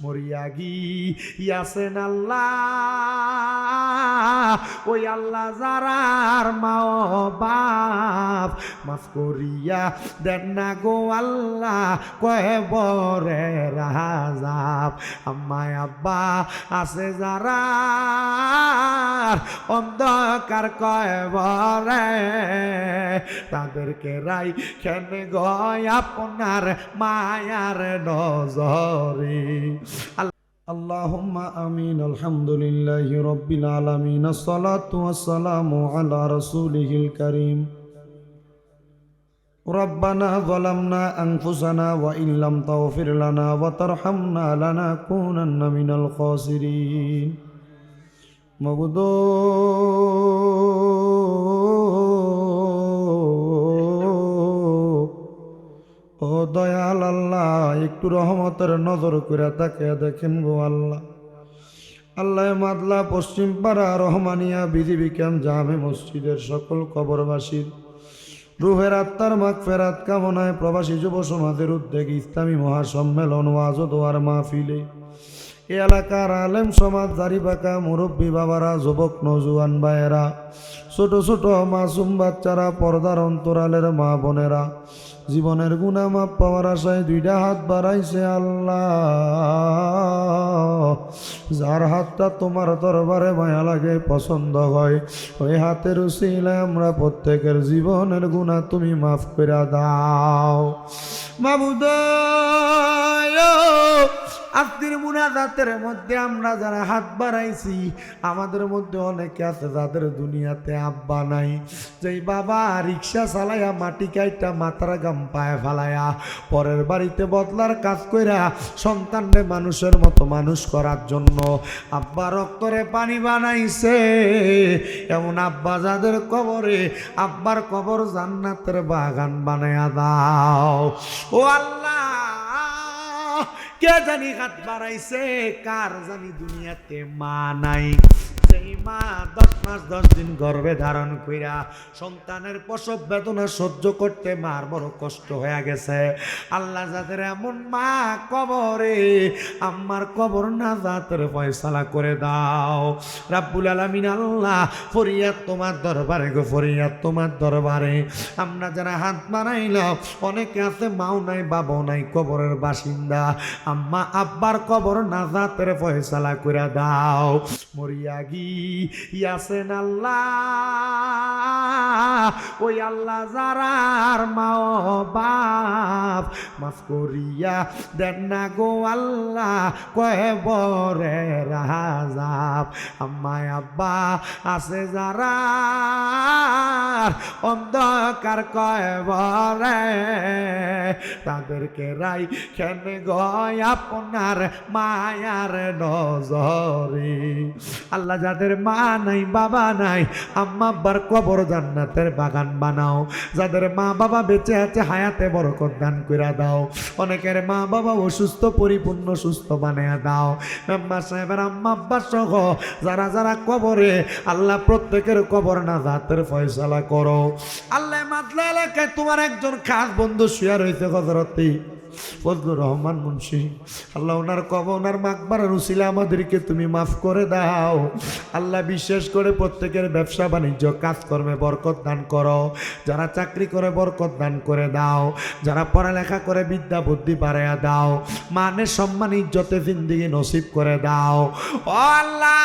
মরিয়া গিয়াছেন আল্লাহ, ওই আল্লাহ যারার মা বাপ মাফ করিয়া দেন না গো আল্লাহ কবরে রাজাব। আম্মায় আব্বা আছে যারা অন্ধকার কবরে, তাদেরকে রাই খেনে গয় আপনার মায়ার নজরে। আল্লাহুম্মা আমিন। আলহামদুলিল্লাহি রাব্বিল আলামিন। আসসালাতু ওয়াসসালামু আলা রাসূলিহিল কারীম। রব্বানা যালামনা আনফুসানা ওয়া ইল্লাম তাগফির লানা ওয়া তারহামনা লানাকুনান্না মিনাল খাসিরিন। মাবুদো ও দয়াল আল্লাহ, একটু রহমতের নজর করে তাকে দেখেন গো আল্লাহ। আল্লাহ মাদলা পশ্চিম পাড়া রহমানিয়া বিজিবি ক্যাম্প জামে মসজিদের সকল কবরবাসীর রুহের আত্মার মাগফিরাত কামনায় প্রবাসী যুব সমাজের উদ্যোগে ইসলামী মহাসম্মেলন ওয়াজ ও দোয়ার মাহফিলে এ এলাকার আলেম সমাজ, দাড়িপাকা মুরব্বী বাবারা, যুবক নওজোয়ান ভাইয়েরা, ছোট ছোট মাসুম বাচ্চারা, পর্দার অন্তরালের মা বোনেরা, জীবনের গুনাহ মাপ পাওয়ার আশায় দুইটা হাত বাড়াইছে আল্লাহ। যার হাতটা তোমার দরবারে মায়া লাগে, পছন্দ হয়, ওই হাতের উসিলায় আমরা প্রত্যেকের জীবনের গুনাহ তুমি মাফ করে দাও মাবুদ। আজকের মুনাজাতের মধ্যে আমরা যারা হাত বাড়াইছি, আমাদের মধ্যে অনেকে আছে যাদের দুনিয়াতে আব্বা নাই, যেই বাবা রিক্সা চালাইয়া মাটি কাইটা মাথার গাম পায়ে ফালাইয়া পরের বাড়িতে বদলার কাজ কইরা সন্তানরে মানুষের মতো মানুষ করার জন্য আব্বা রক্তরে পানি বানাইছে, এমন আব্বা যাদের কবরে, আব্বার কবর জান্নাতের বাগান বানায়া দাও ও আল্লাহ। কে জানি হাত বাড়াইছে, কার জানি দুনিয়াতে মা নাই, সেই মা 10 মাস 10 দিন গর্ভে ধারণ কইরা সন্তানের প্রসব বেদনা সহ্য করতে মার বড় কষ্ট হয়ে গেছে। আল্লাহ যাদের এমন মা কবরে, আম্মার কবর নাজাতের ফয়সালা করে দাও রাব্বুল আলামিন। আল্লাহ ফরিয়াদ তোমার দরবারে গো, ফরিয়াদ তোমার দরবারে। আমরা যারা হাত বানাইলাম, অনেকে আছে মাও নাই বাবাও নাই, কবরের বাসিন্দা, আম্মা আব্বার কবর নাজাতের ফয়সালা করে দাও। মরিয়া গিয়াছেন আল্লাহ, ওই আল্লাহ যারার মা বাপ মাফ করিয়া দেন না গো আল্লাহ কবরে রাজাব। আম্মায় আব্বা আছে যারা অন্ধকার কবরে, তাদেরকে রাই খেনে গয় আপনার মায়ার নজরে। আল্লাহ যাদের মা নাই বাবা নাই, আম্মা আব্বার কবর জান্নাতের বাগান বানাও। যাদের মা বাবা বেঁচে আছে, হায়াতে বরকত দান করে দাও। অনেকের মা বাবা অসুস্থ, পরিপূর্ণ সুস্থ বানিয়ে দাও। মেম্বার সাহেবের আম্মা আব্বা সহ যারা যারা কবরে, আল্লাহ প্রত্যেকের কবর নাজাতের ফয়সালা করো আল্লাহ। মাদলা এলাকায় তোমার একজন খাস বন্ধু শুয়ে রয়েছে হযরতে ফজলুর রহমান মুন্সি, আল্লাহ ওনার কবর, ওনার মাকবারার উসিলা আমাদেরকে তুমি মাফ করে দাও আল্লাহ। বিশেষ করে প্রত্যেকের ব্যবসা বাণিজ্য কাজকর্মে বরকত দান করো, যারা চাকরি করে বরকত দান করে দাও, যারা পড়ালেখা করে বিদ্যা বুদ্ধি বাড়াইয়া দাও, মানে সম্মান ইজ্জতে জিন্দেগি নসিব করে দাও ও আল্লাহ।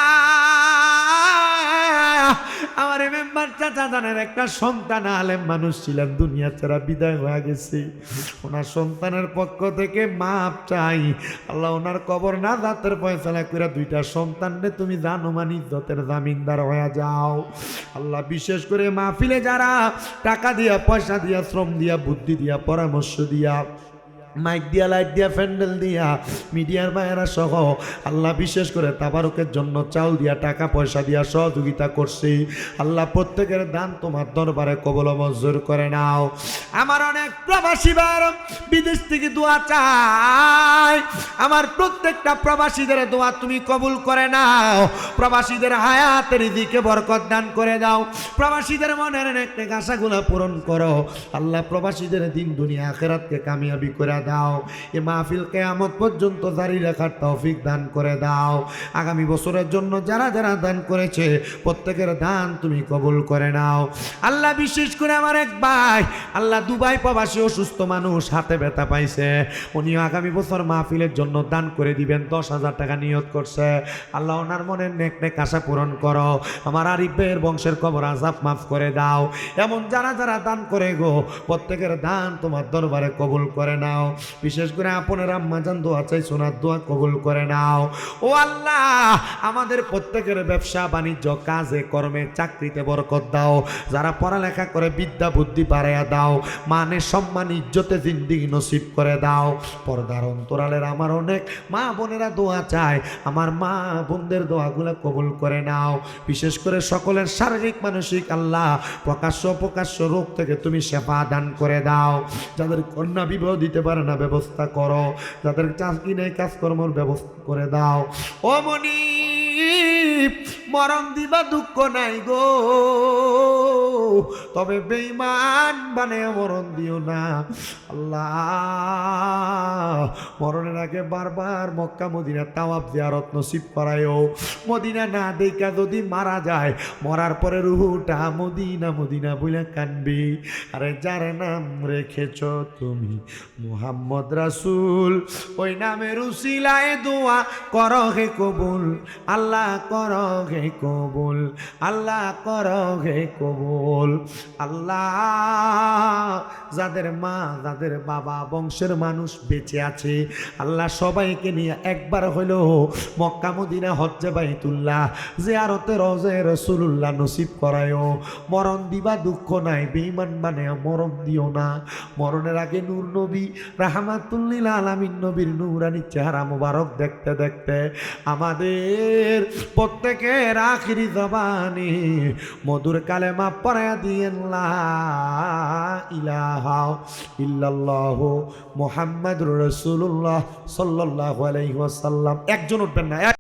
আমার মেম্বার চাচা জানের একটা সন্তান আলেম মানুষ ছিলেন, দুনিয়া ছেড়ে বিদায় হয়ে গেছে। ওনার সন্তানের পক্ষ থেকে মাপ চাই আল্লাহ। ওনার কবর নাজাতের ফয়সালা করে দুইটা সন্তানরে তুমি জানুমান ইজ্জতের জামিনদার হয়ে যাও আল্লাহ। বিশেষ করে মাহফিলে যারা টাকা দিয়া, পয়সা দিয়া, শ্রম দিয়া, বুদ্ধি দিয়া, পরামর্শ দিয়া, মাইক দিয়া, লাইট দিয়া, প্যান্ডেল দিয়া, মিডিয়ার ভাইয়েরা সহ আল্লাহ বিশেষ করে তাবারুকের জন্য চাউল দিয়া, টাকা পয়সা দিয়া সহযোগিতা করছি আল্লাহ। প্রত্যেকের দান তোমার দরবারে কবুল মঞ্জুর করে নাও। আমার অনেক প্রবাসী ভাই বিদেশ থেকে দোয়া চাই, আমার প্রত্যেকটা প্রবাসীদের দোয়া তুমি কবুল করে নাও। প্রবাসীদের হায়াতের দিকে বরকত দান করে দাও, প্রবাসীদের মনের নেক নেক আশাগুলো পূরণ করো আল্লাহ। প্রবাসীদের দিন দুনিয়া আখিরাতকে কামিয়াবি করে দাও। এ মাহফিল কিয়ামত পর্যন্ত জারি রাখার তৌফিক দান করে দাও। আগামী বছরের জন্য যারা যারা দান করেছে প্রত্যেকের দান তুমি কবুল করে নাও আল্লাহ। বিশেষ করে আমার এক ভাই আল্লাহ দুবাই প্রবাসী অসুস্থ মানুষ, হাতে ব্যথা পাইছে, উনিও আগামী বছর মাহফিলের জন্য দান করে দিবেন, 10,000 টাকা নিয়ত করছে। আল্লাহ ওনার মনের নেক নেক আশা পূরণ করো। আমার আরিফ ভাইয়ের বংশের কবর আযাব মাফ করে দাও। এমন যারা যারা দান করে গো প্রত্যেকের দান তোমার দরবারে কবুল করে নাও। বিশেষ করে আপনার আম্মা জান দোয়া চাই, সোনার দোয়া কবুল করে নাও। ও আল্লাহ, আমাদের প্রত্যেকের ব্যবসা বাণিজ্য, কাজে কর্মে, চাকরিতে বরকত দাও। যারা পড়ালেখা করে বিদ্যা বুদ্ধি বাড়াইয়া দাও। মানে সম্মান ইজ্জতে জিন্দেগি নসিব করে দাও। পর্দার অন্তরালের আমার অনেক মা বোনেরা দোয়া চায়, আমার মা বোনদের দোয়াগুলো কবুল করে নাও। বিশেষ করে সকলের শারীরিক মানসিক আল্লাহ প্রকাশ্য প্রকাশ্য রোগ থেকে তুমি সেবা দান করে দাও। যাদের কন্যা বিবাহ দিতে পারে না ব্যবস্থা করো, যাদের চাকরি নেই কাজকর্মের ব্যবস্থা করে দাও। ও মনি মরণ দিবা দুঃখ নাই গো, তবে বেঈমান বানায় মরণ দিও না আল্লাহ। মরণের আগে বারবার মক্কা মদিনা তাওয়াফ জিয়ারত নসিব করায়ও। মদিনা না দেখা যদি মারা যায়, মরার পরে রুহুটা মদিনা মদিনা বলে কানবি। আরে যার নাম রেখেছ তুমি মুহাম্মদ রাসূল, ওই নামের উসিলায় দোয়া করো হে কবুল, আল্লাহ করো হে কবুল, আল্লাহ করো হে কবুল। আল্লাহ যাদের মা যাদের বাবা বংশের মানুষ বেঁচে আছে আল্লাহ সবাইকে নিয়ে একবার হলো মক্কা মদিনা হজ্জে বাইতুল্লাহ জিয়ারতে রওজা রাসূলুল্লাহ নসিব করায়ও। মরণ দিবা দুঃখ নাই, বেঈমান বানায়া মরণ দিও না। মরণের আগে নূর নবী রাহমাতুল লিল আলামিন নবীর নূরানি চেহারা মোবারক দেখতে দেখতে আমাদের প্রত্যেকের আখিরি জবানে মধুর কালেমা পড়ায়া দিয়েন লা ইলাহা ইল্লাল্লাহু মুহাম্মাদুর রাসূলুল্লাহ সাল্লাল্লাহু আলাইহি ওয়াসাল্লাম। একজন উঠবেন না।